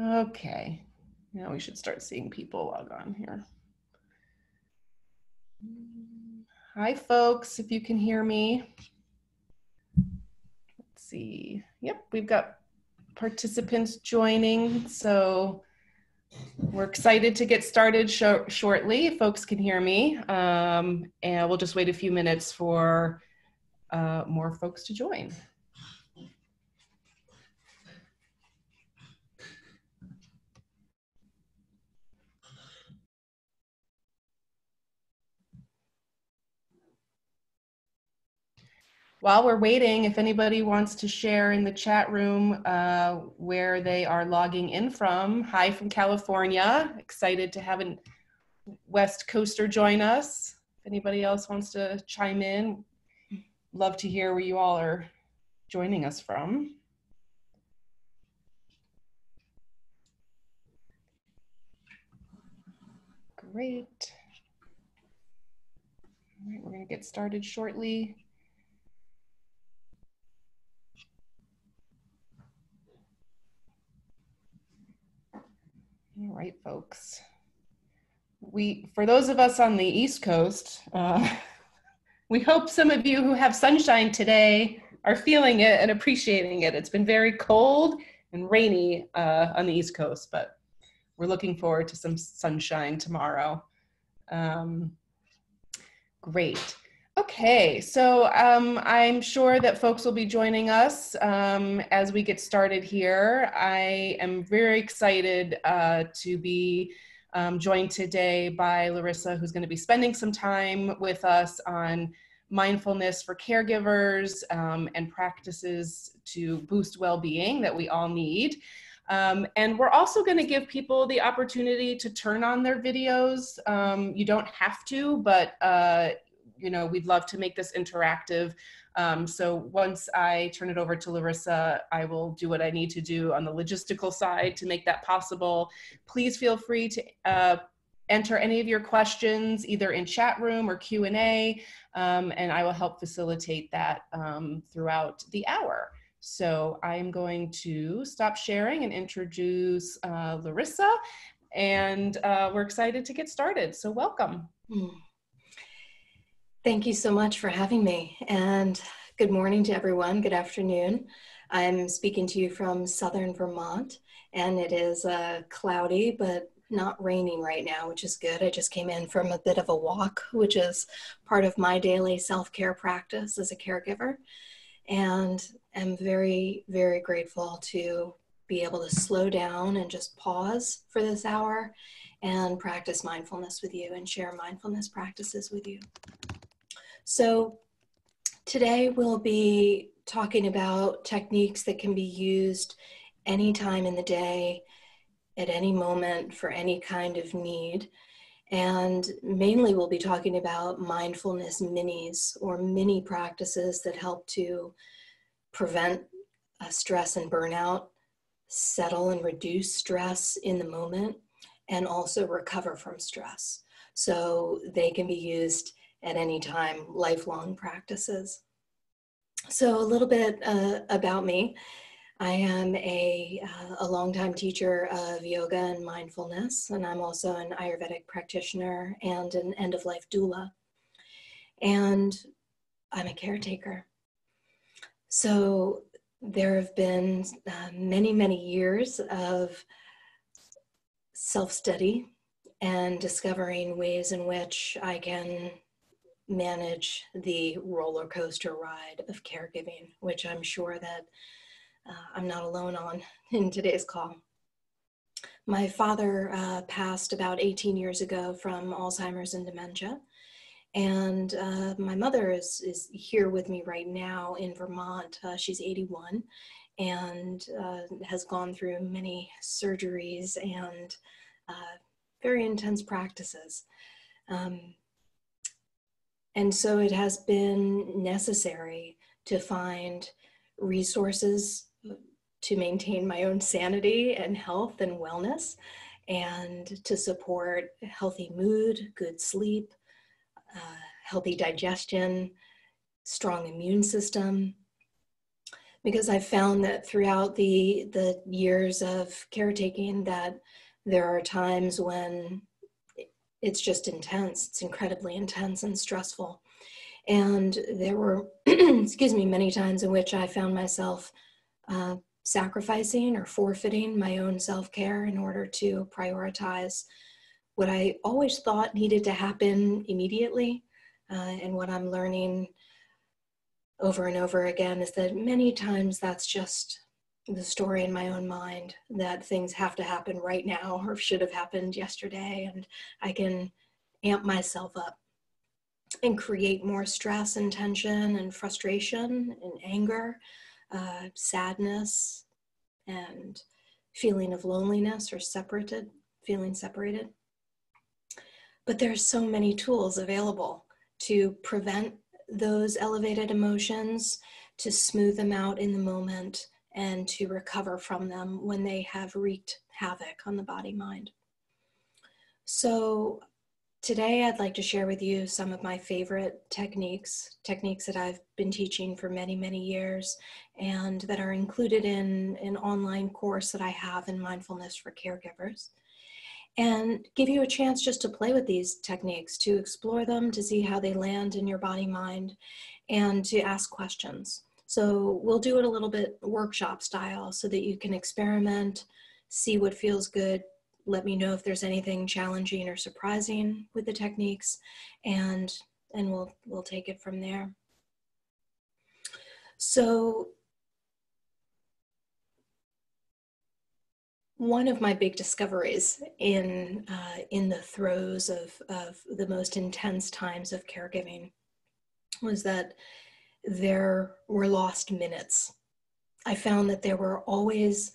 Okay, now we should start seeing people log on here. Hi, folks, if you can hear me. Let's see. Yep, we've got participants joining, so we're excited to get started shortly, if folks can hear me. And we'll just wait a few minutes for more folks to join. While we're waiting, if anybody wants to share in the chat room where they are logging in from. Hi from California. Excited to have a West Coaster join us. If anybody else wants to chime in, love to hear where you all are joining us from. Great. All right, we're going to get started shortly. All right, folks. For those of us on the East Coast, we hope some of you who have sunshine today are feeling it and appreciating it. It's been very cold and rainy on the East Coast, but we're looking forward to some sunshine tomorrow. Great. Okay, so I'm sure that folks will be joining us as we get started here. I am very excited to be joined today by Larissa, who's going to be spending some time with us on mindfulness for caregivers and practices to boost well-being that we all need. And we're also going to give people the opportunity to turn on their videos. You don't have to, but you know, we'd love to make this interactive. So once I turn it over to Larissa, I will do what I need to do on the logistical side to make that possible. Please feel free to enter any of your questions either in chat room or Q&A, and I will help facilitate that throughout the hour. So I'm going to stop sharing and introduce Larissa, and we're excited to get started. So welcome. Thank you so much for having me, and good morning to everyone. Good afternoon. I'm speaking to you from southern Vermont, and it is cloudy but not raining right now, which is good. I just came in from a bit of a walk, which is part of my daily self-care practice as a caregiver, and I'm very, very grateful to be able to slow down and just pause for this hour and practice mindfulness with you and share mindfulness practices with you. So today we'll be talking about techniques that can be used anytime in the day, at any moment, for any kind of need. And mainly we'll be talking about mindfulness minis, or mini practices that help to prevent stress and burnout, settle and reduce stress in the moment, and also recover from stress. So they can be used at any time, lifelong practices. So a little bit about me. I am a longtime teacher of yoga and mindfulness, and I'm also an Ayurvedic practitioner and an end-of-life doula. And I'm a caretaker. So there have been many, many years of self-study and discovering ways in which I can manage the roller coaster ride of caregiving, which I'm sure that I'm not alone on in today's call. My father passed about 18 years ago from Alzheimer's and dementia. And my mother is here with me right now in Vermont. She's 81 and has gone through many surgeries and very intense practices. And so it has been necessary to find resources to maintain my own sanity and health and wellness, and to support healthy mood, good sleep, healthy digestion, strong immune system. because I've found that throughout the years of caretaking that there are times when it's just intense. It's incredibly intense and stressful. And there were, excuse me, many times in which I found myself sacrificing or forfeiting my own self-care in order to prioritize what I always thought needed to happen immediately. And what I'm learning over and over again is that many times that's just the story in my own mind, that things have to happen right now or should have happened yesterday, and I can amp myself up and create more stress and tension and frustration and anger, sadness, and feeling of loneliness or feeling separated. But there's so many tools available to prevent those elevated emotions, to smooth them out in the moment, and to recover from them when they have wreaked havoc on the body-mind. So today I'd like to share with you some of my favorite techniques that I've been teaching for many, many years, and that are included in an online course that I have in mindfulness for caregivers. And give you a chance just to play with these techniques, to explore them, to see how they land in your body mind, and to ask questions. So we'll do it a little bit workshop style so that you can experiment, see what feels good. Let me know if there's anything challenging or surprising with the techniques, and we'll take it from there. So one of my big discoveries in the throes of the most intense times of caregiving was that there were lost minutes. I found that there were always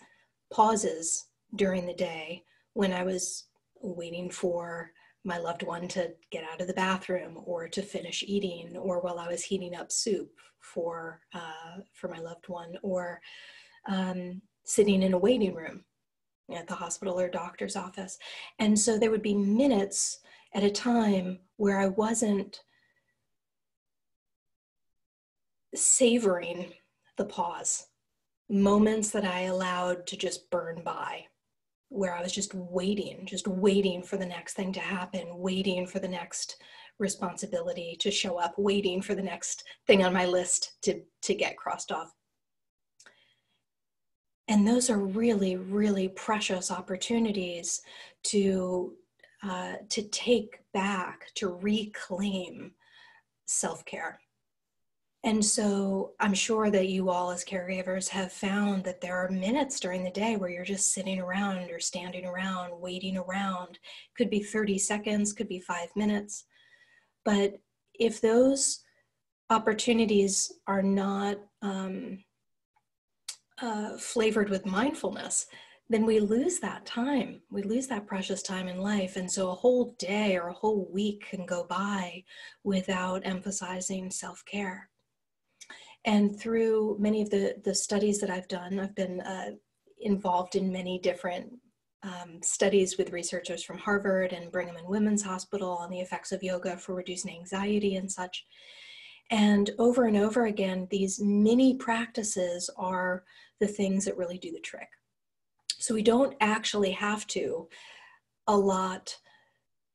pauses during the day when I was waiting for my loved one to get out of the bathroom or to finish eating, or while I was heating up soup for my loved one, or sitting in a waiting room at the hospital or doctor's office. And so there would be minutes at a time where I wasn't savoring the pause, moments that I allowed to just burn by, where I was just waiting for the next thing to happen, waiting for the next responsibility to show up, waiting for the next thing on my list to get crossed off. And those are really, really precious opportunities to take back, to reclaim self-care. And so I'm sure that you all as caregivers have found that there are minutes during the day where you're just sitting around or standing around, waiting around. Could be 30 seconds, could be 5 minutes. But if those opportunities are not flavored with mindfulness, then we lose that time. We lose that precious time in life. And so a whole day or a whole week can go by without emphasizing self-care. And through many of the studies that I've done, I've been involved in many different studies with researchers from Harvard and Brigham and Women's Hospital on the effects of yoga for reducing anxiety and such. And over again, these mini practices are the things that really do the trick. So we don't actually have to allot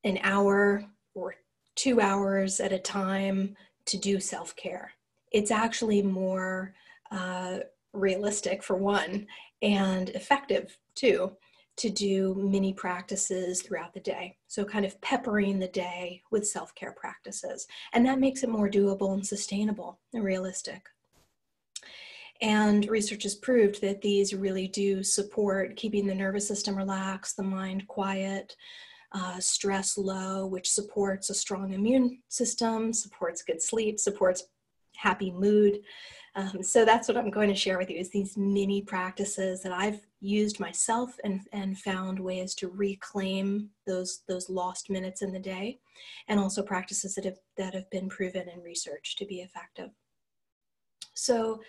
an hour or 2 hours at a time to do self-care. It's actually more realistic, for one, and effective too, to do mini practices throughout the day. So kind of peppering the day with self-care practices. And that makes it more doable and sustainable and realistic. And research has proved that these really do support keeping the nervous system relaxed, the mind quiet, stress low, which supports a strong immune system, supports good sleep, supports happy mood. So that's what I'm going to share with you, is these mini practices that I've used myself and found ways to reclaim those lost minutes in the day, and also practices that have been proven in research to be effective. So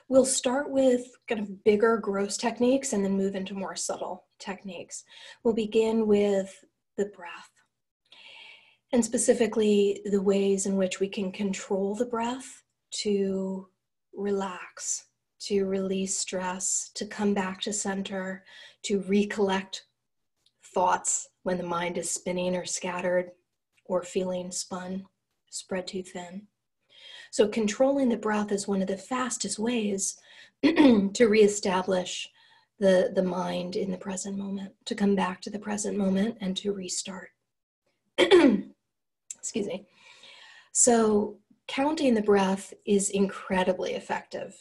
we'll start with kind of bigger, gross techniques and then move into more subtle techniques. We'll begin with the breath, and specifically the ways in which we can control the breath to relax, to release stress, to come back to center, to recollect thoughts when the mind is spinning or scattered or feeling spun, spread too thin. So controlling the breath is one of the fastest ways to reestablish the mind in the present moment, to come back to the present moment and to restart. Excuse me. So counting the breath is incredibly effective.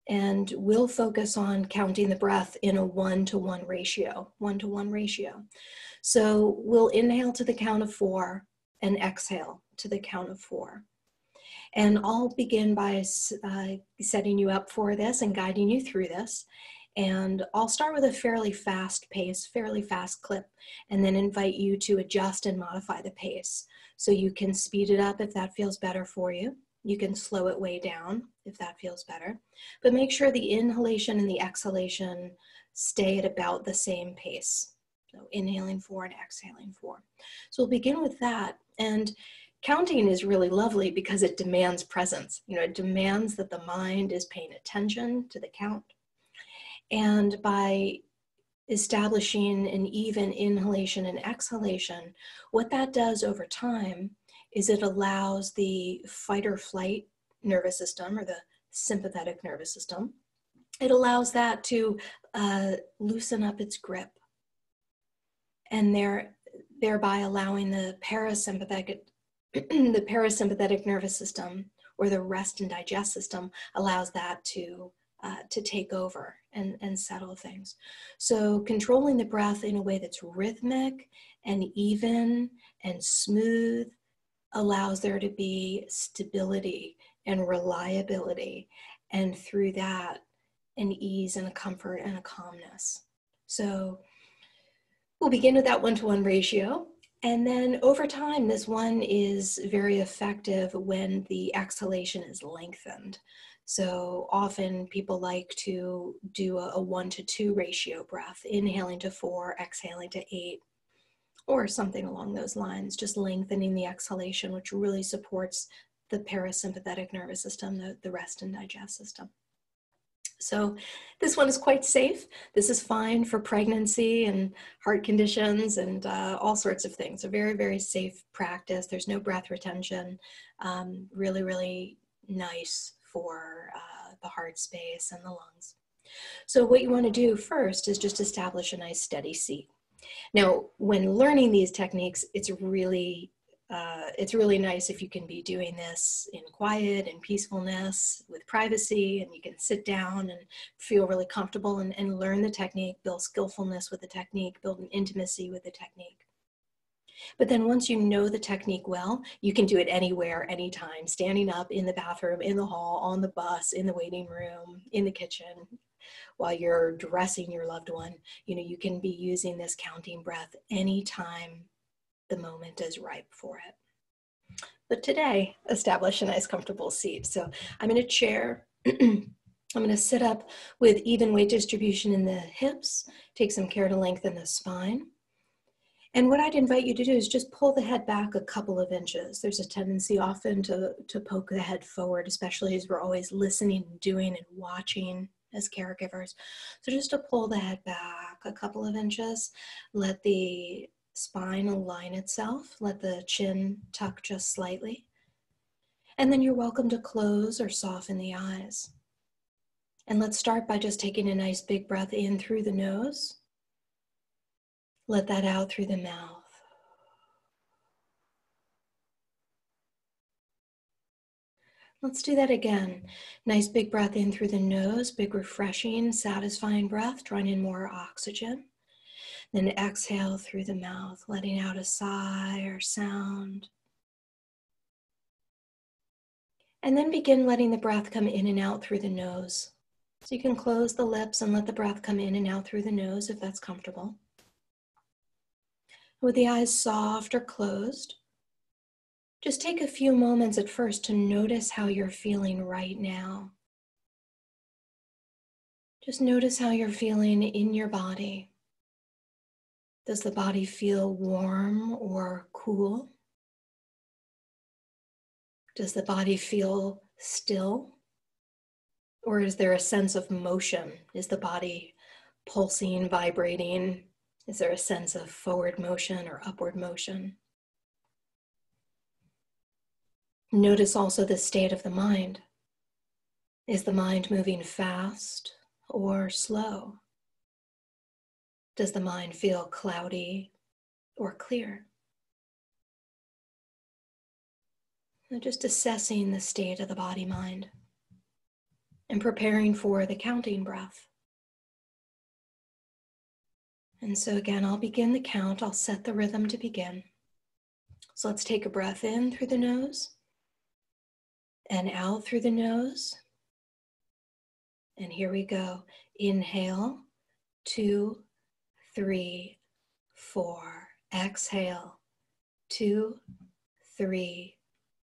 And we'll focus on counting the breath in a 1-to-1 ratio, 1-to-1 ratio. So we'll inhale to the count of 4 and exhale to the count of 4. And I'll begin by setting you up for this and guiding you through this. And I'll start with a fairly fast pace, fairly fast clip, and then invite you to adjust and modify the pace. So you can speed it up if that feels better for you. You can slow it way down if that feels better. But make sure the inhalation and the exhalation stay at about the same pace. So inhaling 4 and exhaling 4. So we'll begin with that. And counting is really lovely because it demands presence. It demands that the mind is paying attention to the count. And by establishing an even inhalation and exhalation, what that does over time is it allows the fight or flight nervous system or the sympathetic nervous system, it allows that to loosen up its grip, and thereby allowing the parasympathetic nervous system, or the rest and digest system, allows that to take over and settle things. So controlling the breath in a way that's rhythmic and even and smooth allows there to be stability and reliability, and through that, an ease and a comfort and a calmness. So we'll begin with that 1-to-1 ratio. And then over time, this one is very effective when the exhalation is lengthened. So often people like to do a 1-to-2 ratio breath, inhaling to 4, exhaling to 8, or something along those lines, just lengthening the exhalation, which really supports the parasympathetic nervous system, the rest and digest system. So this one is quite safe. This is fine for pregnancy and heart conditions and all sorts of things. A very, very safe practice. There's no breath retention. Really, really nice for the heart space and the lungs. So what you want to do first is just establish a nice steady seat. Now, when learning these techniques, it's really nice if you can be doing this in quiet and peacefulness with privacy, and you can sit down and feel really comfortable and learn the technique, build skillfulness with the technique, build an intimacy with the technique. But then once you know the technique well, you can do it anywhere, anytime, standing up in the bathroom, in the hall, on the bus, in the waiting room, in the kitchen, while you're dressing your loved one. You can be using this counting breath anytime the moment is ripe for it. But today, establish a nice comfortable seat. So I'm in a chair. I'm going to sit up with even weight distribution in the hips, take some care to lengthen the spine. And what I'd invite you to do is just pull the head back a couple of inches. There's a tendency often to poke the head forward, especially as we're always listening and doing and watching as caregivers. So just to pull the head back a couple of inches, let the spine align itself, let the chin tuck just slightly. And then you're welcome to close or soften the eyes. And let's start by just taking a nice big breath in through the nose. Let that out through the mouth. Let's do that again. Nice big breath in through the nose, big refreshing, satisfying breath, drawing in more oxygen. Then exhale through the mouth, letting out a sigh or sound. And then begin letting the breath come in and out through the nose. So you can close the lips and let the breath come in and out through the nose if that's comfortable. With the eyes soft or closed, just take a few moments at first to notice how you're feeling right now. Just notice how you're feeling in your body. Does the body feel warm or cool? Does the body feel still? Or is there a sense of motion? Is the body pulsing, vibrating? Is there a sense of forward motion or upward motion? Notice also the state of the mind. Is the mind moving fast or slow? Does the mind feel cloudy or clear? So just assessing the state of the body-mind and preparing for the counting breath. And so again, I'll begin the count. I'll set the rhythm to begin. So let's take a breath in through the nose and out through the nose. And here we go. Inhale, 2, 3, 4. Exhale, 2, 3,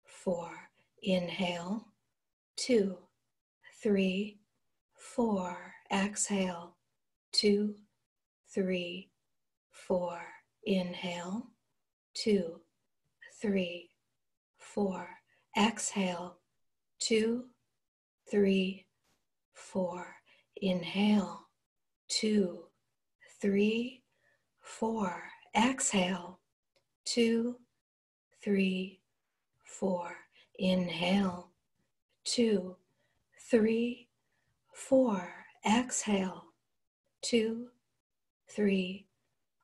4. Inhale, 2, 3, 4. Exhale, 2, 3, 4. Inhale, 2, 3, 4. Exhale, 2, 3, 4. Inhale, 2, 3, 4. Exhale, 2, 3, 4. Inhale, 2, 3, 4. Exhale, 2, 3,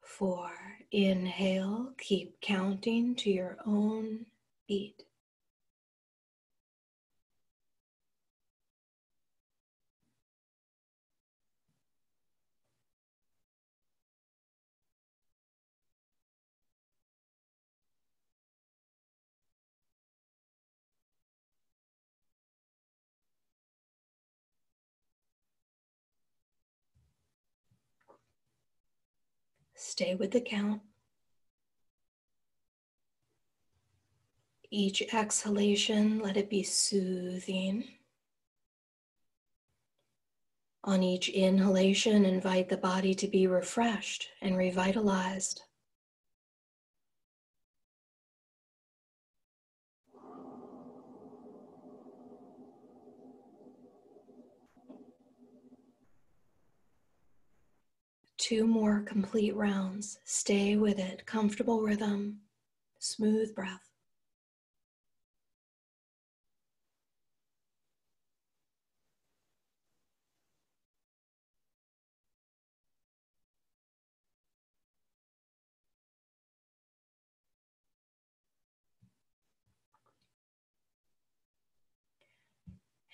4. Inhale, keep counting to your own beat. Stay with the count. Each exhalation, let it be soothing. On each inhalation, invite the body to be refreshed and revitalized. Two more complete rounds. Stay with it. Comfortable rhythm, smooth breath.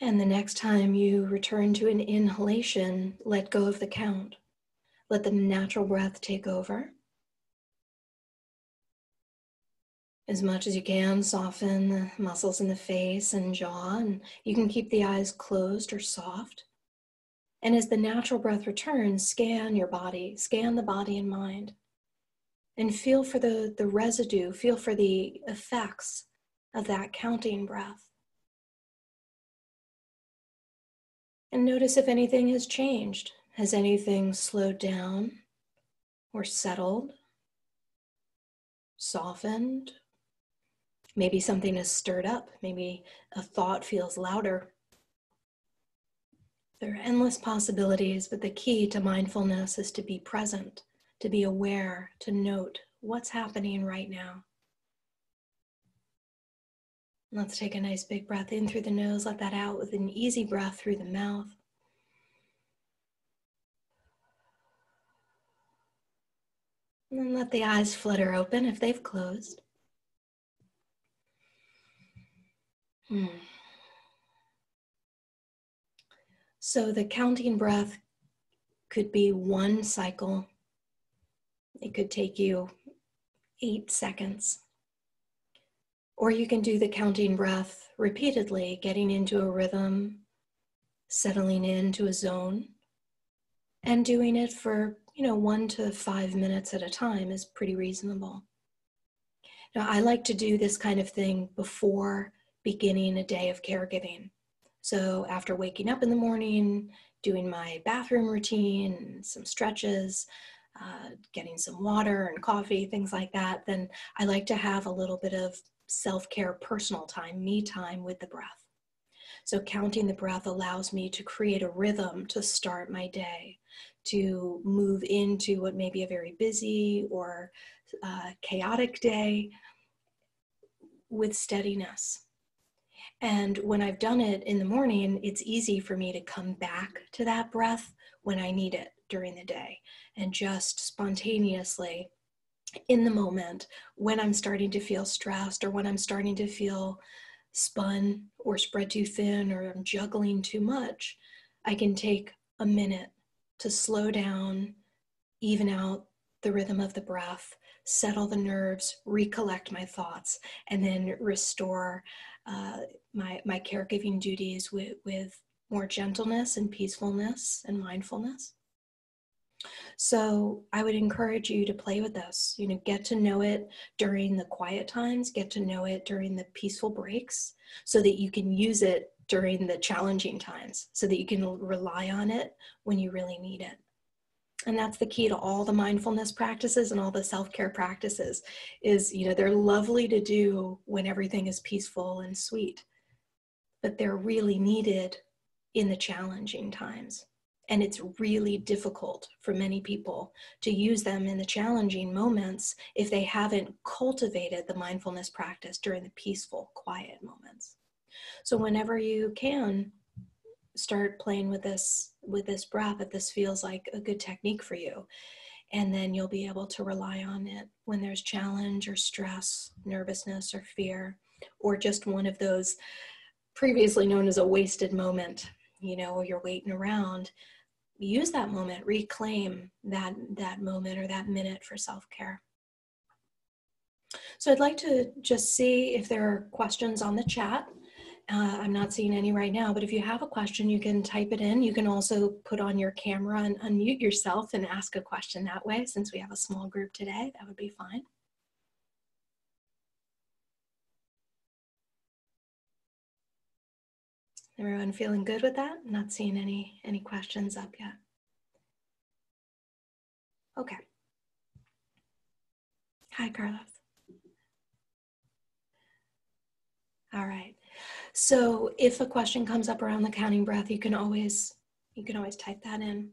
And the next time you return to an inhalation, let go of the count. Let the natural breath take over. As much as you can, soften the muscles in the face and jaw, and you can keep the eyes closed or soft. And as the natural breath returns, scan your body, scan the body and mind, and feel for the residue, feel for the effects of that counting breath. And notice if anything has changed. Has anything slowed down or settled, softened? Maybe something is stirred up. Maybe a thought feels louder. There are endless possibilities, but the key to mindfulness is to be present, to be aware, to note what's happening right now. Let's take a nice big breath in through the nose. Let that out with an easy breath through the mouth. And then let the eyes flutter open if they've closed. So the counting breath could be one cycle. It could take you 8 seconds. Or you can do the counting breath repeatedly, getting into a rhythm, settling into a zone, and doing it for 1 to 5 minutes at a time is pretty reasonable. Now, I like to do this kind of thing before beginning a day of caregiving. So after waking up in the morning, doing my bathroom routine, some stretches, getting some water and coffee, things like that, then I like to have a little bit of self-care personal time, me time with the breath. So counting the breath allows me to create a rhythm to start my day, to move into what may be a very busy or chaotic day with steadiness. And when I've done it in the morning, it's easy for me to come back to that breath when I need it during the day, and just spontaneously in the moment when I'm starting to feel stressed, or when I'm starting to feel spun or spread too thin, or I'm juggling too much, I can take a minute to slow down, even out the rhythm of the breath, settle the nerves, recollect my thoughts, and then restore my caregiving duties with more gentleness and peacefulness and mindfulness. So I would encourage you to play with this, get to know it during the quiet times, get to know it during the peaceful breaks, so that you can use it during the challenging times, so that you can rely on it when you really need it. And that's the key to all the mindfulness practices and all the self-care practices is, they're lovely to do when everything is peaceful and sweet, but they're really needed in the challenging times. And it's really difficult for many people to use them in the challenging moments if they haven't cultivated the mindfulness practice during the peaceful, quiet moments. So whenever you can, start playing with this breath, if this feels like a good technique for you. And then you'll be able to rely on it when there's challenge or stress, nervousness or fear, or just one of those previously known as a wasted moment, where you're waiting around. Use that moment, reclaim that moment or that minute for self-care. So I'd like to just see if there are questions on the chat. I'm not seeing any right now, but if you have a question, you can type it in. You can also put on your camera and unmute yourself and ask a question that way. Since we have a small group today, that would be fine. Everyone feeling good with that? Not seeing any questions up yet. Okay. Hi, Carlos. All right. So if a question comes up around the counting breath, you can always type that in.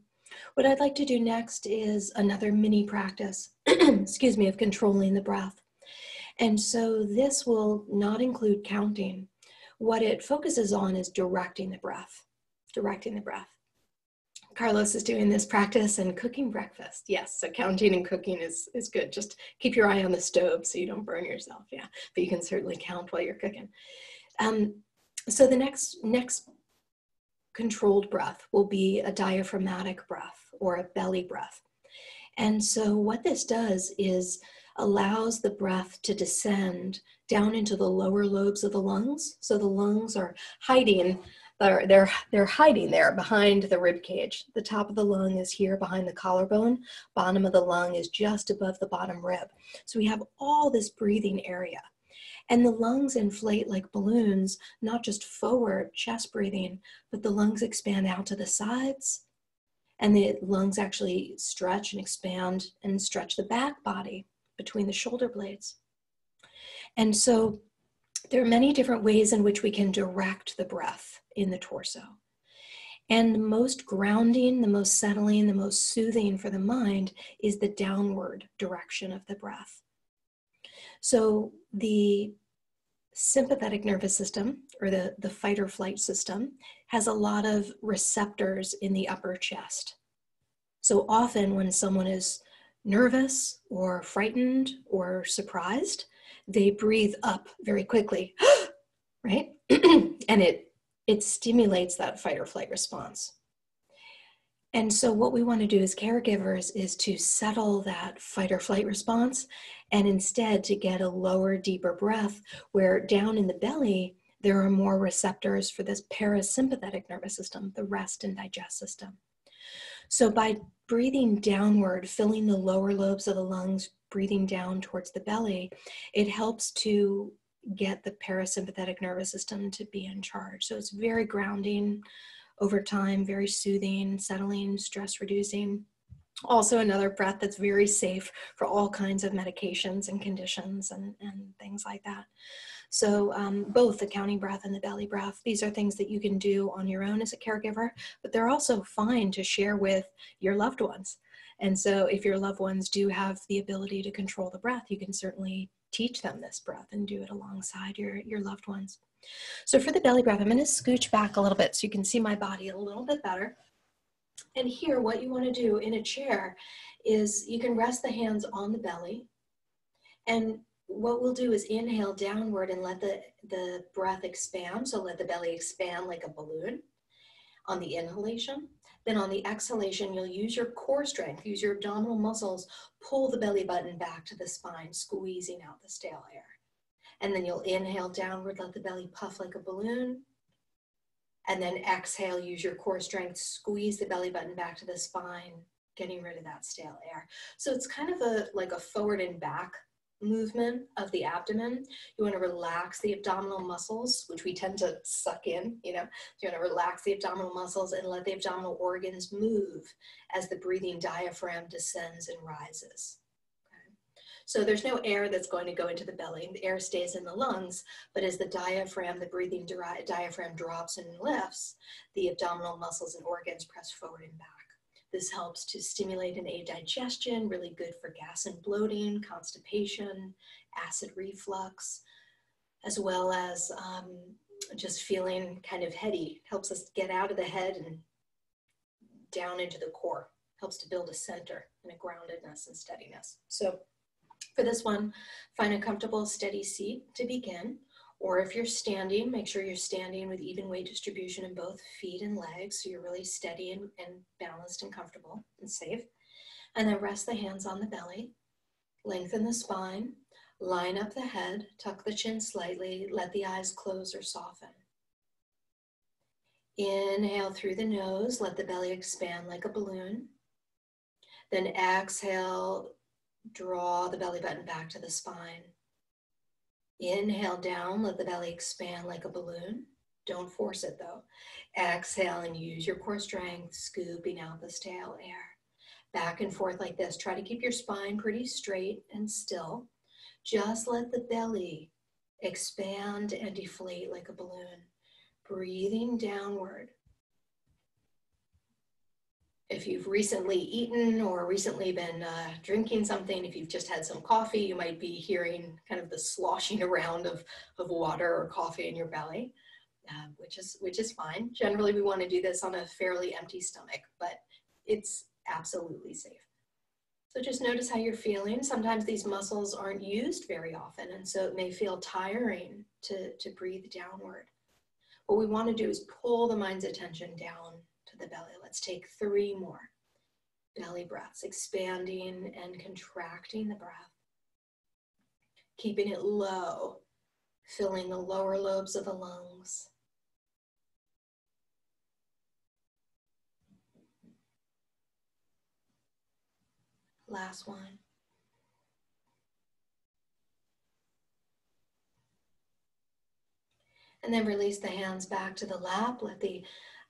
What I'd like to do next is another mini practice, excuse me, of controlling the breath. And so this will not include counting. What it focuses on is directing the breath, Carlos is doing this practice and cooking breakfast. Yes, so counting and cooking is good. Just keep your eye on the stove so you don't burn yourself, yeah. But you can certainly count while you're cooking. So the next controlled breath will be a diaphragmatic breath or a belly breath. And so what this does is allows the breath to descend down into the lower lobes of the lungs. So the lungs are hiding, they're hiding there behind the rib cage. The top of the lung is here behind the collarbone. Bottom of the lung is just above the bottom rib. So we have all this breathing area. And the lungs inflate like balloons, not just forward, chest breathing, but the lungs expand out to the sides. And the lungs actually stretch and expand and stretch the back body between the shoulder blades. And so there are many different ways in which we can direct the breath in the torso. And the most grounding, the most settling, the most soothing for the mind is the downward direction of the breath. So the sympathetic nervous system, or the fight or flight system, has a lot of receptors in the upper chest. So often when someone is nervous or frightened or surprised, they breathe up very quickly, right? And it stimulates that fight or flight response. And so what we want to do as caregivers is to settle that fight or flight response, and instead to get a lower, deeper breath where down in the belly, there are more receptors for this parasympathetic nervous system, the rest and digest system. So by breathing downward, filling the lower lobes of the lungs, breathing down towards the belly, it helps to get the parasympathetic nervous system to be in charge. So it's very grounding over time, very soothing, settling, stress reducing. Also another breath that's very safe for all kinds of medications and conditions and things like that. So both the counting breath and the belly breath, these are things that you can do on your own as a caregiver, but they're also fine to share with your loved ones. And so if your loved ones do have the ability to control the breath, you can certainly teach them this breath and do it alongside your loved ones. So for the belly breath, I'm going to scooch back a little bit so you can see my body a little bit better. And here, what you want to do in a chair is you can rest the hands on the belly. And what we'll do is inhale downward and let the breath expand. So let the belly expand like a balloon on the inhalation. Then on the exhalation, you'll use your core strength, use your abdominal muscles, pull the belly button back to the spine, squeezing out the stale air. And then you'll inhale downward, let the belly puff like a balloon. And then exhale, use your core strength, squeeze the belly button back to the spine, getting rid of that stale air. So it's kind of like a forward and back movement of the abdomen. You want to relax the abdominal muscles, which we tend to suck in, you know. You want to relax the abdominal muscles and let the abdominal organs move as the breathing diaphragm descends and rises. So there's no air that's going to go into the belly. The air stays in the lungs, but as the diaphragm, the breathing diaphragm drops and lifts, the abdominal muscles and organs press forward and back. This helps to stimulate and aid digestion, really good for gas and bloating, constipation, acid reflux, as well as just feeling kind of heady. Helps us get out of the head and down into the core. Helps to build a center and a groundedness and steadiness. So for this one, find a comfortable, steady seat to begin. Or if you're standing, make sure you're standing with even weight distribution in both feet and legs, so you're really steady and balanced and comfortable and safe. And then rest the hands on the belly, lengthen the spine, line up the head, tuck the chin slightly, let the eyes close or soften. Inhale through the nose, let the belly expand like a balloon. Then exhale, draw the belly button back to the spine. Inhale down, let the belly expand like a balloon. Don't force it though. Exhale and use your core strength, scooping out the stale air. Back and forth like this. Try to keep your spine pretty straight and still. Just let the belly expand and deflate like a balloon. Breathing downward. If you've recently eaten or recently been drinking something, if you've just had some coffee, you might be hearing kind of the sloshing around of water or coffee in your belly, which is fine. Generally, we want to do this on a fairly empty stomach, but it's absolutely safe. So just notice how you're feeling. Sometimes these muscles aren't used very often, and so it may feel tiring to breathe downward. What we want to do is pull the mind's attention down to the belly. Let's take 3 more belly breaths, expanding and contracting the breath, keeping it low, filling the lower lobes of the lungs. Last one. And then release the hands back to the lap. Let the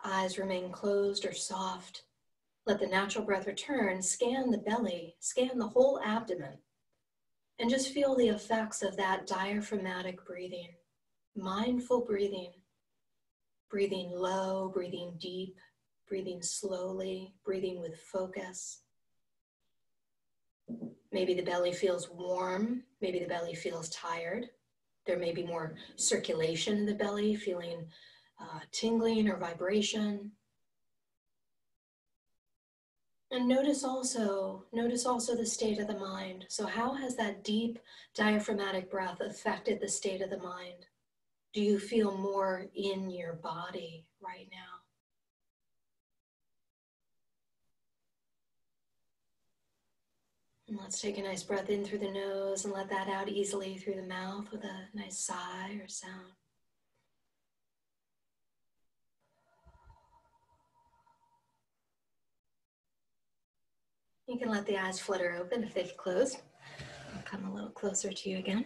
eyes remain closed or soft. Let the natural breath return. Scan the belly, scan the whole abdomen, and just feel the effects of that diaphragmatic breathing. Mindful breathing. Breathing low, breathing deep, breathing slowly, breathing with focus. Maybe the belly feels warm, maybe the belly feels tired. There may be more circulation in the belly, feeling tingling or vibration. And notice also the state of the mind. So how has that deep diaphragmatic breath affected the state of the mind? Do you feel more in your body right now? And let's take a nice breath in through the nose and let that out easily through the mouth with a nice sigh or sound. You can let the eyes flutter open if they've closed. I'll come a little closer to you again.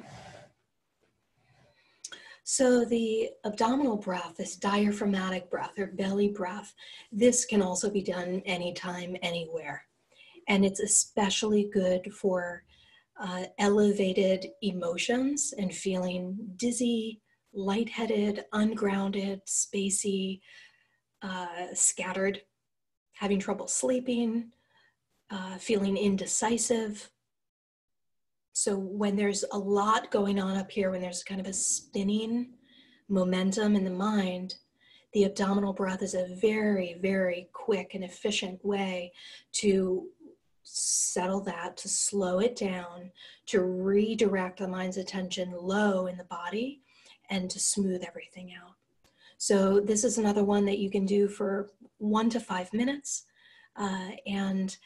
So the abdominal breath, this diaphragmatic breath or belly breath, this can also be done anytime, anywhere. And it's especially good for elevated emotions and feeling dizzy, lightheaded, ungrounded, spacey, scattered, having trouble sleeping, feeling indecisive. So when there's a lot going on up here, when there's kind of a spinning momentum in the mind, the abdominal breath is a very, very quick and efficient way to settle that, to slow it down, to redirect the mind's attention low in the body, and to smooth everything out. So this is another one that you can do for 1 to 5 minutes. And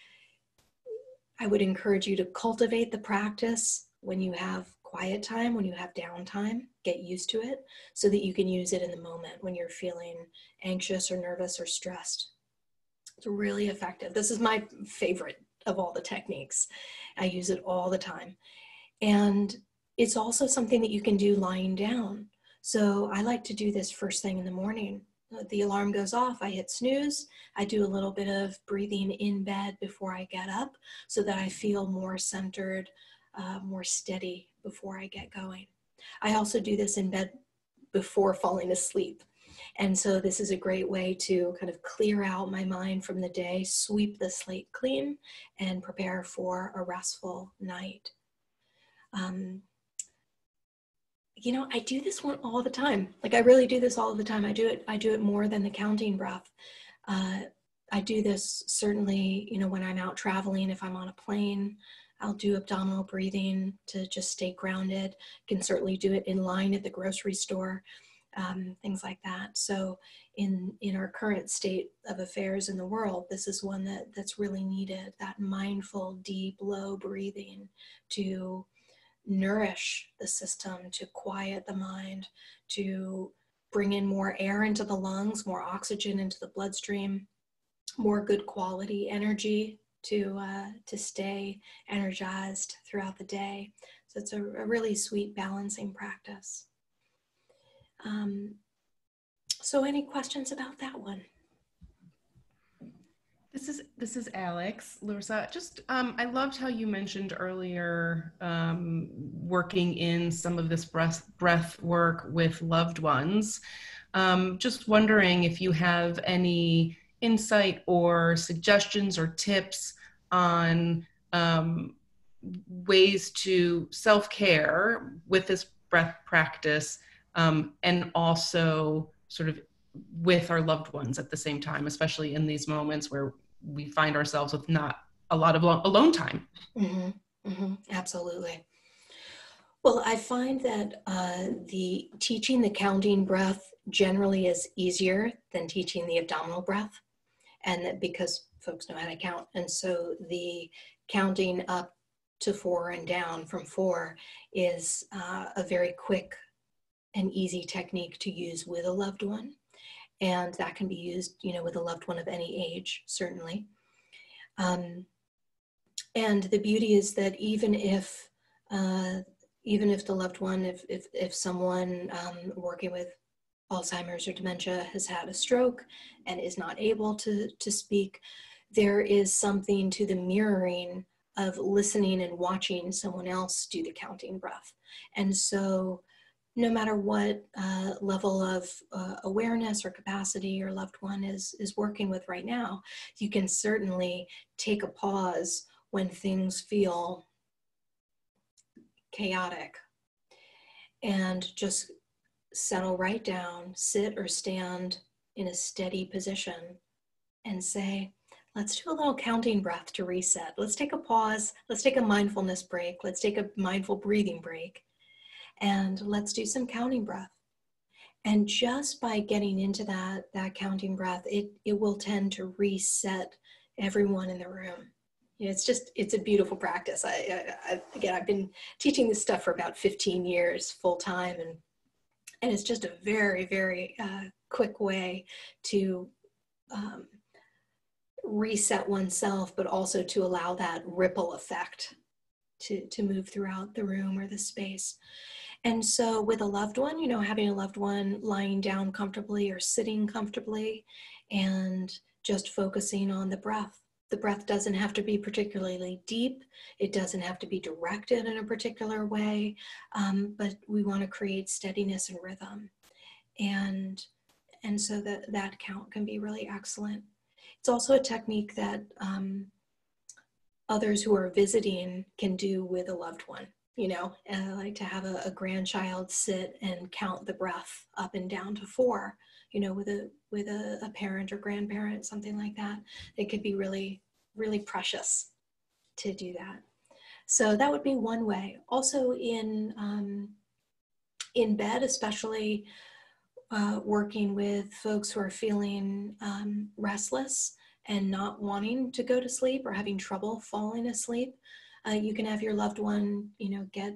I would encourage you to cultivate the practice when you have quiet time, when you have downtime, get used to it so that you can use it in the moment when you're feeling anxious or nervous or stressed. It's really effective. This is my favorite of all the techniques. I use it all the time. And it's also something that you can do lying down. So I like to do this first thing in the morning. The alarm goes off, I hit snooze, I do a little bit of breathing in bed before I get up so that I feel more centered, more steady before I get going. I also do this in bed before falling asleep. And so this is a great way to kind of clear out my mind from the day, sweep the slate clean, and prepare for a restful night. You know, I do this one all the time. Like I really do this all the time. I do it more than the counting breath. I do this certainly, you know, when I'm out traveling, if I'm on a plane, I'll do abdominal breathing to just stay grounded. Can certainly do it in line at the grocery store, things like that. So in our current state of affairs in the world, this is one that's really needed, that mindful, deep, low breathing to nourish the system, to quiet the mind, to bring in more air into the lungs, more oxygen into the bloodstream, more good quality energy to stay energized throughout the day. So it's a really sweet balancing practice. So any questions about that one? This is Alex. Larissa, just I loved how you mentioned earlier working in some of this breath work with loved ones. Just wondering if you have any insight or suggestions or tips on ways to self-care with this breath practice, and also sort of with our loved ones at the same time, especially in these moments where we find ourselves with not a lot of alone time. Mm-hmm, mm-hmm, absolutely. Well, I find that the teaching the counting breath generally is easier than teaching the abdominal breath, and that because folks know how to count. And so the counting up to 4 and down from 4 is a very quick and easy technique to use with a loved one. And that can be used, you know, with a loved one of any age, certainly. And the beauty is that even if the loved one, if someone working with Alzheimer's or dementia has had a stroke and is not able to speak, there is something to the mirroring of listening and watching someone else do the counting breath. And so no matter what level of awareness or capacity your loved one is working with right now, you can certainly take a pause when things feel chaotic and just settle right down, sit or stand in a steady position and say, let's do a little counting breath to reset. Let's take a pause. Let's take a mindfulness break. Let's take a mindful breathing break. And let's do some counting breath. And just by getting into that counting breath, it will tend to reset everyone in the room. You know, it's a beautiful practice. Again, I've been teaching this stuff for about 15 years full time, and it's just a very, very quick way to reset oneself, but also to allow that ripple effect to move throughout the room or the space. And so with a loved one, you know, having a loved one lying down comfortably or sitting comfortably and just focusing on the breath. The breath doesn't have to be particularly deep. It doesn't have to be directed in a particular way, but we want to create steadiness and rhythm. And so that count can be really excellent. It's also a technique that others who are visiting can do with a loved one. You know, like to have a grandchild sit and count the breath up and down to 4, you know, with a parent or grandparent, something like that. It could be really, really precious to do that. So that would be one way. Also in bed, especially working with folks who are feeling restless and not wanting to go to sleep or having trouble falling asleep, you can have your loved one, you know, get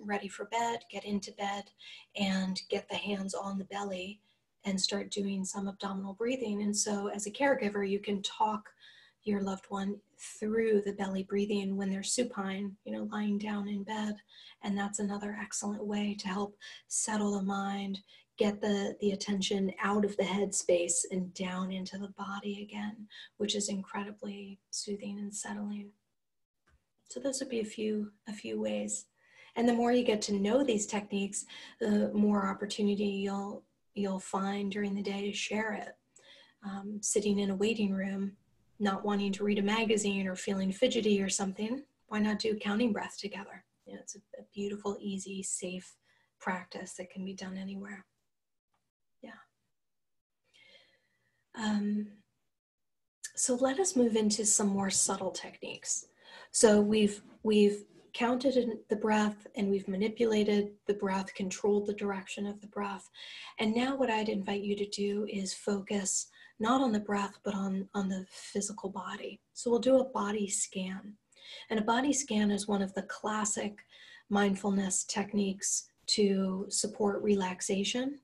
ready for bed, get into bed, and get the hands on the belly and start doing some abdominal breathing. And so as a caregiver, you can talk your loved one through the belly breathing when they're supine, you know, lying down in bed. And that's another excellent way to help settle the mind, get the attention out of the head space and down into the body again, which is incredibly soothing and settling. So those would be a few ways. And the more you get to know these techniques, the more opportunity you'll find during the day to share it. Sitting in a waiting room, not wanting to read a magazine or feeling fidgety or something, why not do counting breath together? You know, it's a beautiful, easy, safe practice that can be done anywhere. Yeah. So let us move into some more subtle techniques. So we've counted the breath and we've manipulated the breath, controlled the direction of the breath. And now what I'd invite you to do is focus not on the breath, but on the physical body. So we'll do a body scan. And a body scan is one of the classic mindfulness techniques to support relaxation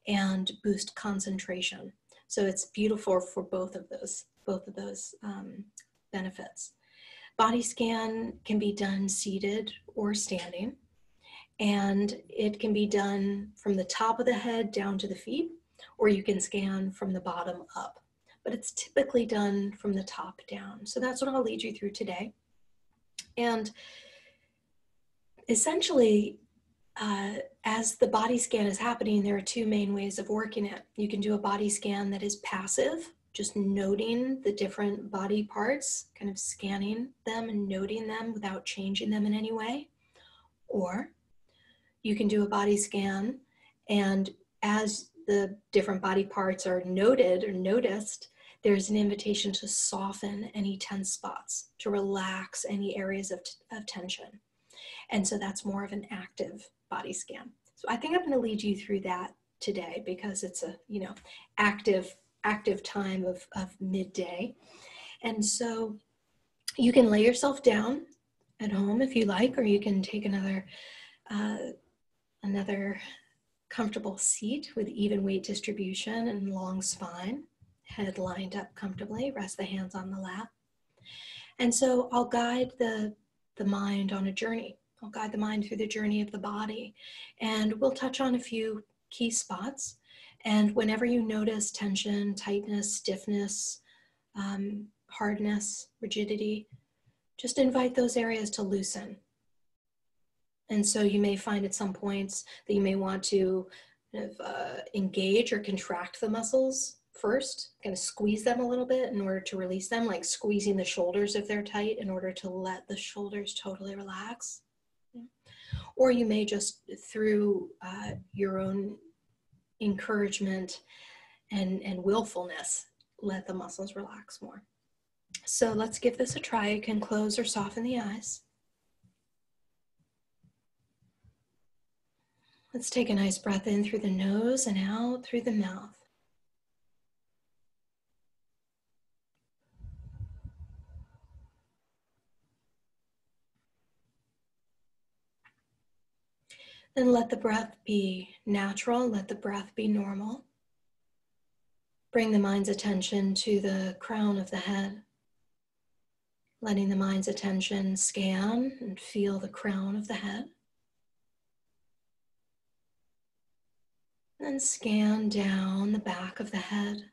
and boost concentration. So it's beautiful for both of those benefits. Body scan can be done seated or standing, and it can be done from the top of the head down to the feet, or you can scan from the bottom up, but it's typically done from the top down. So that's what I'll lead you through today. And essentially, as the body scan is happening, there are 2 main ways of working it. You can do a body scan that is passive, just noting the different body parts, kind of scanning them and noting them without changing them in any way. Or you can do a body scan, and as the different body parts are noted or noticed, there's an invitation to soften any tense spots, to relax any areas of tension. And so that's more of an active body scan. So I think I'm going to lead you through that today because it's a, you know, active time of midday. And so you can lay yourself down at home if you like, or you can take another comfortable seat with even weight distribution and long spine, head lined up comfortably, rest the hands on the lap. And so I'll guide the mind on a journey. I'll guide the mind through the journey of the body, and we'll touch on a few key spots. And whenever you notice tension, tightness, stiffness, hardness, rigidity, just invite those areas to loosen. And so you may find at some points that you may want to kind of, engage or contract the muscles first, kind of squeeze them a little bit in order to release them, like squeezing the shoulders if they're tight in order to let the shoulders totally relax. Or you may just, through your own encouragement and willfulness, let the muscles relax more. So let's give this a try. You can close or soften the eyes. Let's take a nice breath in through the nose and out through the mouth. Then let the breath be natural, let the breath be normal. Bring the mind's attention to the crown of the head, letting the mind's attention scan and feel the crown of the head. Then scan down the back of the head,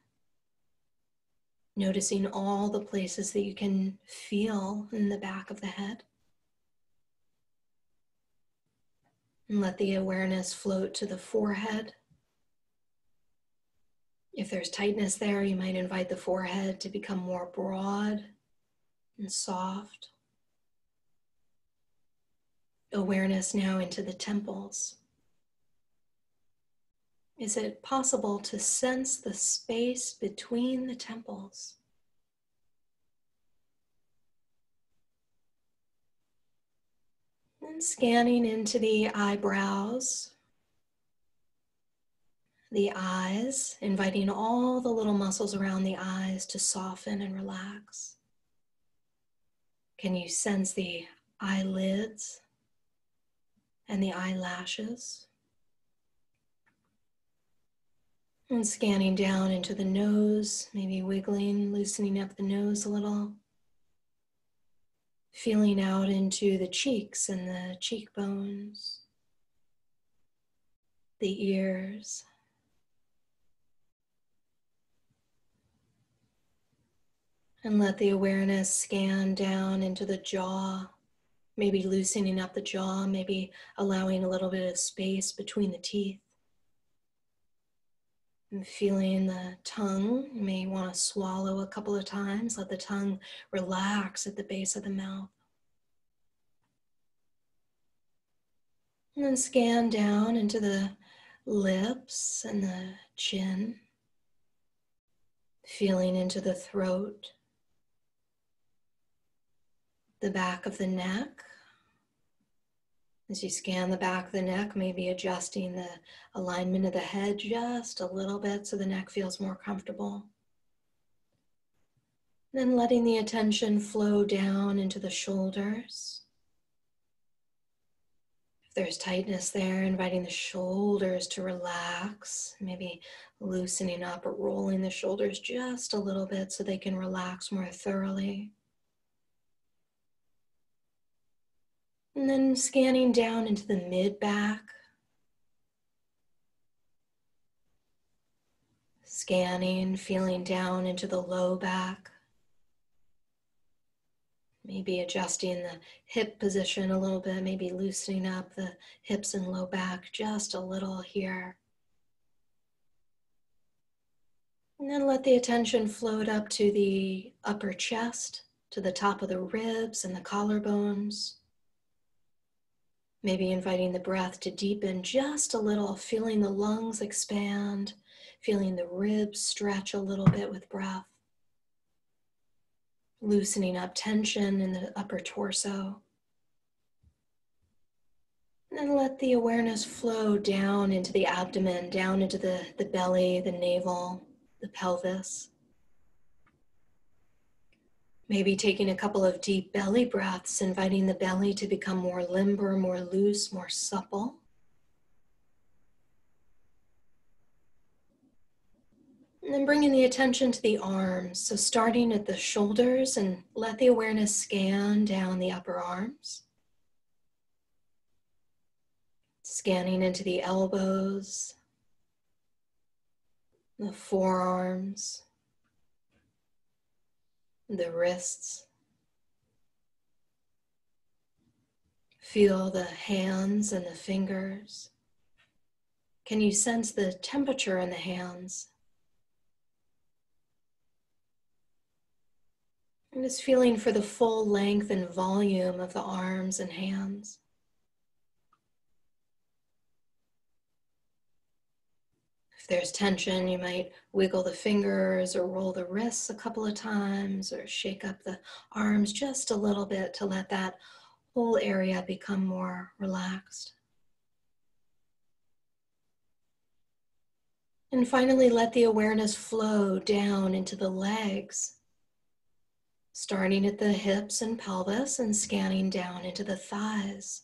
Noticing all the places that you can feel in the back of the head. And let the awareness float to the forehead. If there's tightness there, you might invite the forehead to become more broad and soft. Awareness now into the temples. Is it possible to sense the space between the temples? And scanning into the eyebrows, the eyes, inviting all the little muscles around the eyes to soften and relax. Can you sense the eyelids and the eyelashes? And scanning down into the nose, maybe wiggling, loosening up the nose a little. Feeling out into the cheeks and the cheekbones, the ears. And let the awareness scan down into the jaw, maybe loosening up the jaw, maybe allowing a little bit of space between the teeth. And feeling the tongue, you may want to swallow a couple of times. Let the tongue relax at the base of the mouth. And then scan down into the lips and the chin. Feeling into the throat, the back of the neck. As you scan the back of the neck, maybe adjusting the alignment of the head just a little bit so the neck feels more comfortable. Then letting the attention flow down into the shoulders. If there's tightness there, inviting the shoulders to relax, maybe loosening up or rolling the shoulders just a little bit so they can relax more thoroughly. And then scanning down into the mid-back. Scanning, feeling down into the low back. Maybe adjusting the hip position a little bit, maybe loosening up the hips and low back just a little here. And then let the attention float up to the upper chest, to the top of the ribs and the collarbones. Maybe inviting the breath to deepen just a little, feeling the lungs expand, feeling the ribs stretch a little bit with breath. Loosening up tension in the upper torso. And then let the awareness flow down into the abdomen, down into the belly, the navel, the pelvis. Maybe taking a couple of deep belly breaths, inviting the belly to become more limber, more loose, more supple. And then bringing the attention to the arms. So starting at the shoulders and let the awareness scan down the upper arms. Scanning into the elbows, the forearms, the wrists. Feel the hands and the fingers. Can you sense the temperature in the hands? And just feeling for the full length and volume of the arms and hands. If there's tension, you might wiggle the fingers or roll the wrists a couple of times or shake up the arms just a little bit to let that whole area become more relaxed. And finally, let the awareness flow down into the legs, starting at the hips and pelvis and scanning down into the thighs.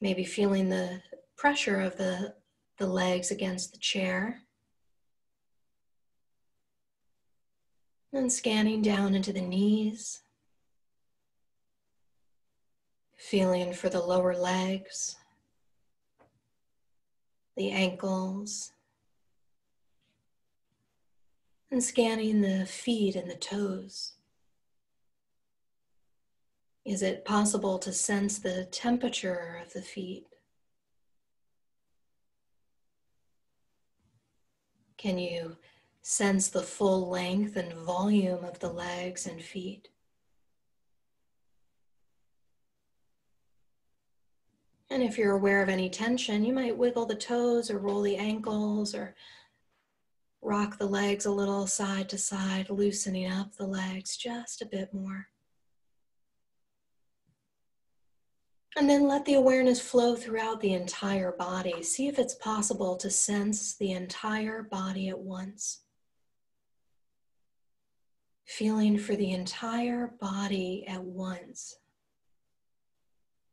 Maybe feeling the pressure of the legs against the chair. And scanning down into the knees. Feeling for the lower legs, the ankles, And scanning the feet and the toes. Is it possible to sense the temperature of the feet? Can you sense the full length and volume of the legs and feet? And if you're aware of any tension, you might wiggle the toes or roll the ankles or rock the legs a little side to side, loosening up the legs just a bit more. And then let the awareness flow throughout the entire body. See if it's possible to sense the entire body at once. Feeling for the entire body at once,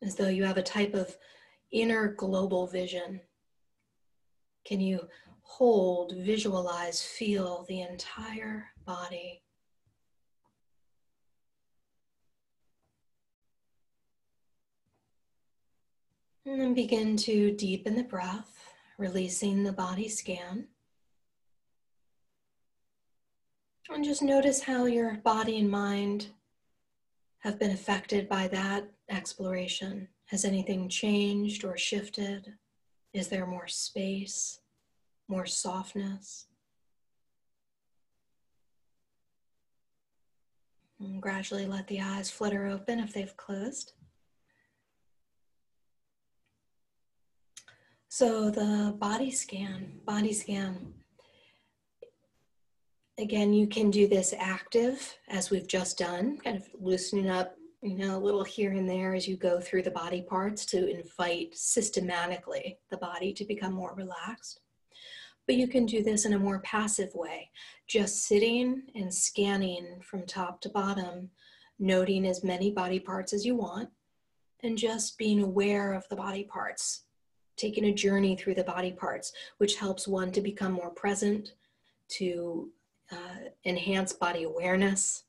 as though you have a type of inner global vision. Can you hold, visualize, feel the entire body? And then begin to deepen the breath, releasing the body scan. And just notice how your body and mind have been affected by that exploration. Has anything changed or shifted? Is there more space, more softness? And gradually let the eyes flutter open if they've closed. So the body scan. Again, you can do this active, as we've just done, kind of loosening up, a little here and there as you go through the body parts to invite systematically the body to become more relaxed. But you can do this in a more passive way, just sitting and scanning from top to bottom, noting as many body parts as you want, and just being aware of the body parts, taking a journey through the body parts, which helps one to become more present, to enhance body awareness.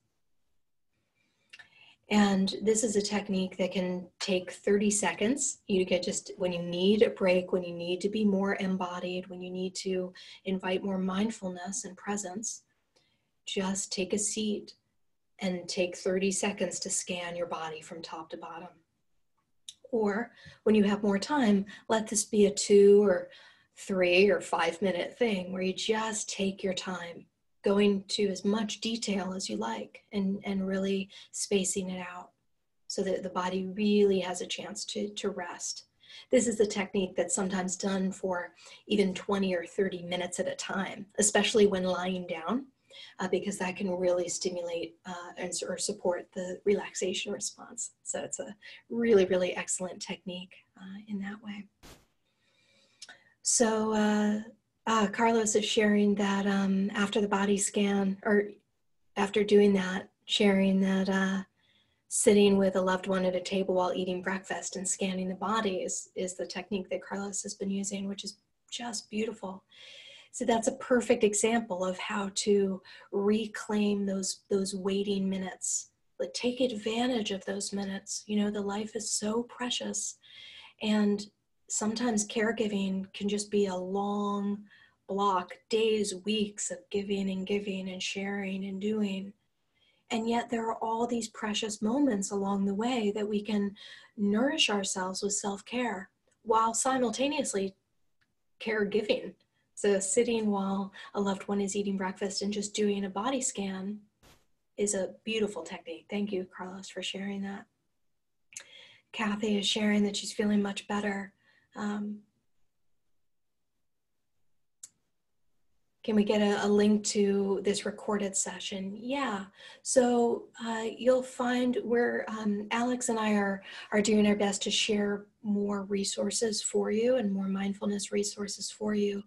And this is a technique that can take 30 seconds. You get just when you need a break, when you need to be more embodied, when you need to invite more mindfulness and presence, just take a seat and take 30 seconds to scan your body from top to bottom. Or when you have more time, let this be a 2 or 3 or 5 minute thing where you just take your time, going to as much detail as you like and really spacing it out so that the body really has a chance to rest. This is a technique that's sometimes done for even 20 or 30 minutes at a time, especially when lying down, because that can really stimulate or support the relaxation response. So it's a really, really excellent technique in that way. So Carlos is sharing that after the body scan, or after doing that, sharing that sitting with a loved one at a table while eating breakfast and scanning the body is the technique that Carlos has been using, which is just beautiful. So that's a perfect example of how to reclaim those waiting minutes. Like, take advantage of those minutes. The life is so precious, and sometimes caregiving can just be a long block, days, weeks of giving and sharing and doing. And yet there are all these precious moments along the way that we can nourish ourselves with self-care while simultaneously caregiving. So sitting while a loved one is eating breakfast and just doing a body scan is a beautiful technique. Thank you, Carlos, for sharing that. Kathy is sharing that she's feeling much better. Can we get a link to this recorded session? Yeah, so you'll find where Alex and I are doing our best to share more resources for you and more mindfulness resources for you.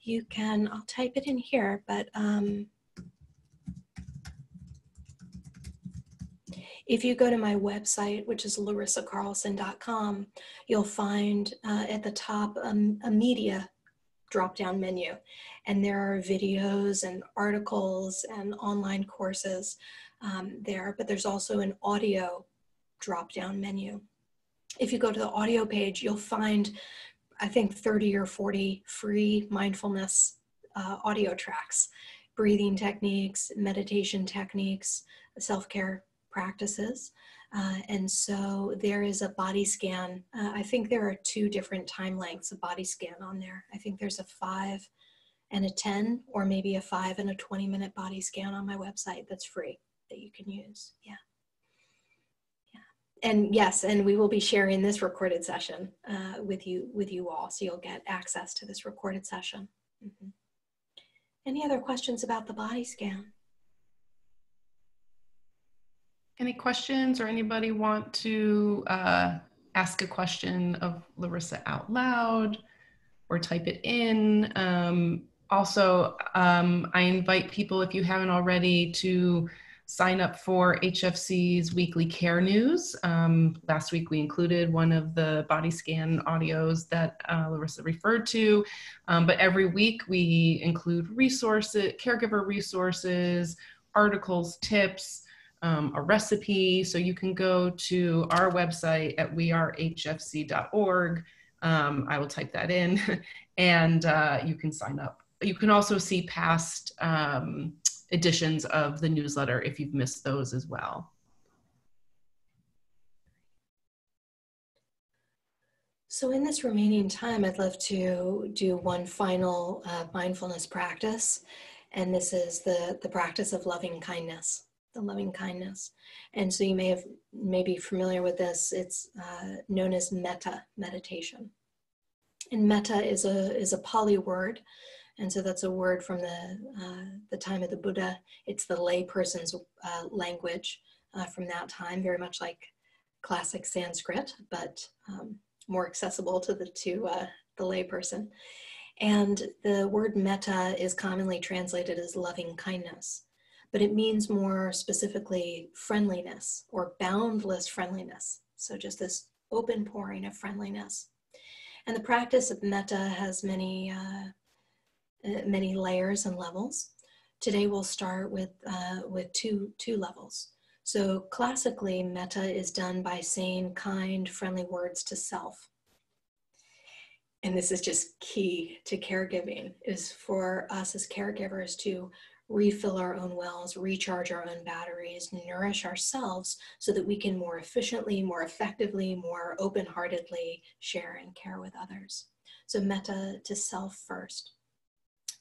You can, I'll type it in here, but if you go to my website, which is larissacarlson.com, you'll find at the top a media drop-down menu, and there are videos and articles and online courses there, but there's also an audio drop-down menu. If you go to the audio page, you'll find, I think, 30 or 40 free mindfulness audio tracks. breathing techniques, meditation techniques, self-care practices. And so there is a body scan. I think there are 2 different time lengths of body scan on there. I think there's a 5 and a 10, or maybe a 5 and a 20-minute body scan on my website that's free that you can use. Yeah. And yes, and we will be sharing this recorded session with you all, so you'll get access to this recorded session. Mm-hmm. Any other questions about the body scan? Any questions, or anybody want to ask a question of Larissa out loud or type it in? Also, I invite people, if you haven't already, to sign up for HFC's weekly care news. Last week we included one of the body scan audios that Larissa referred to, but every week we include resources, caregiver resources, articles, tips, a recipe. So you can go to our website at wearehfc.org. I will type that in and you can sign up. You can also see past editions of the newsletter if you've missed those as well. So in this remaining time, I'd love to do one final mindfulness practice. And this is the practice of loving kindness, the loving kindness. And so you may be familiar with this. It's known as metta meditation. And metta is a Pali word. And so that's a word from the time of the Buddha. It's the lay person's language from that time, very much like classic Sanskrit, but more accessible to the lay person. And the word metta is commonly translated as loving kindness, but it means more specifically friendliness or boundless friendliness. So just this open pouring of friendliness. And the practice of metta has many layers and levels. Today we'll start with two levels. So classically, metta is done by saying kind, friendly words to self. And this is just key to caregiving, is for us as caregivers to refill our own wells, recharge our own batteries, nourish ourselves so that we can more efficiently, more effectively, more open-heartedly share and care with others. So metta to self first.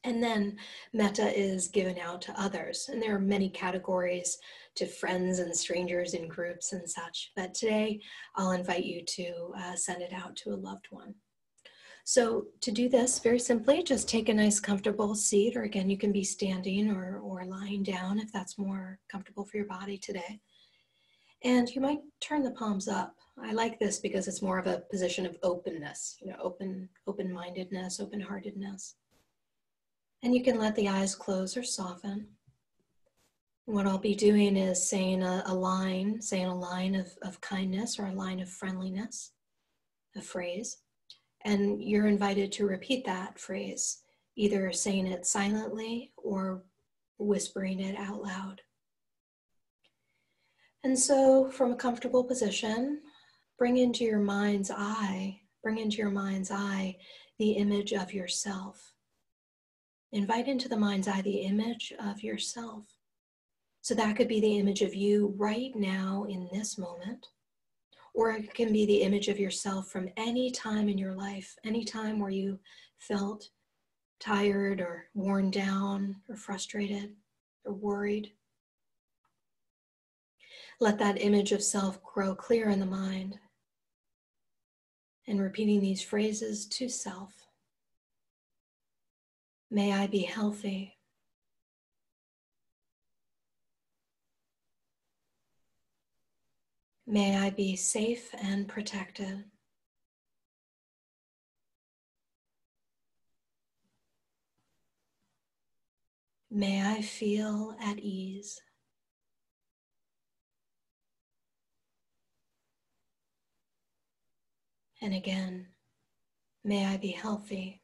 And then metta is given out to others. And there are many categories to friends and strangers in groups and such. But today I'll invite you to send it out to a loved one. So to do this, very simply, just take a nice comfortable seat, or again, you can be standing or lying down if that's more comfortable for your body today. And you might turn the palms up. I like this because it's more of a position of openness, open-mindedness, open-heartedness. And you can let the eyes close or soften. What I'll be doing is saying a line of kindness or a line of friendliness, a phrase. And you're invited to repeat that phrase, either saying it silently or whispering it out loud. And so from a comfortable position, bring into your mind's eye the image of yourself. Invite into the mind's eye the image of yourself. So that could be the image of you right now in this moment, or it can be the image of yourself from any time in your life, any time where you felt tired or worn down or frustrated or worried. Let that image of self grow clear in the mind. And repeating these phrases to self. May I be healthy. May I be safe and protected. May I feel at ease. And again, may I be healthy.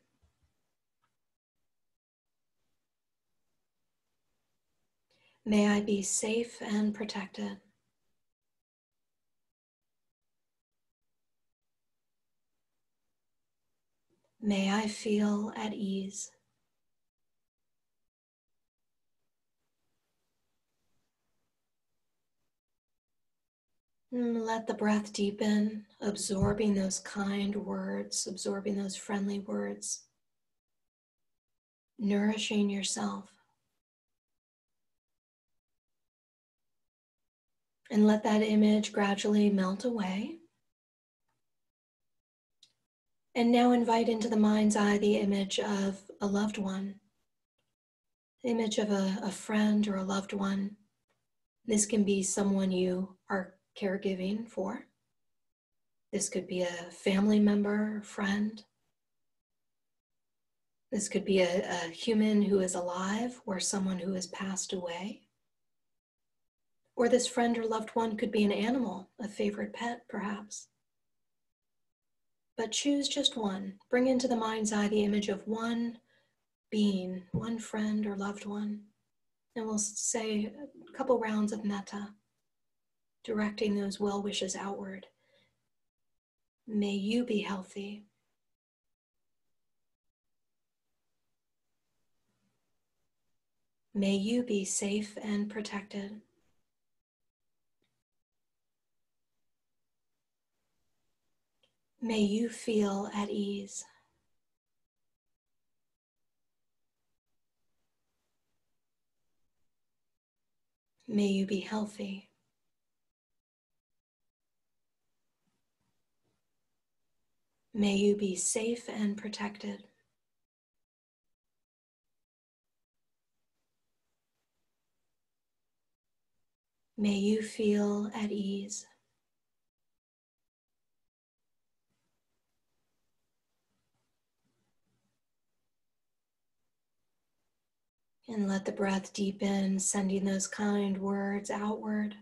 May I be safe and protected. May I feel at ease. Let the breath deepen, absorbing those kind words, absorbing those friendly words, nourishing yourself. And let that image gradually melt away. And now invite into the mind's eye the image of a loved one, the image of a friend or a loved one. This can be someone you are caregiving for. This could be a family member, friend. This could be a human who is alive or someone who has passed away. Or this friend or loved one could be an animal, a favorite pet, perhaps. But choose just one. Bring into the mind's eye the image of one being, one friend or loved one. And we'll say a couple rounds of metta, directing those well wishes outward. May you be healthy. May you be safe and protected. May you feel at ease. May you be healthy. May you be safe and protected. May you feel at ease. And let the breath deepen, sending those kind words outward.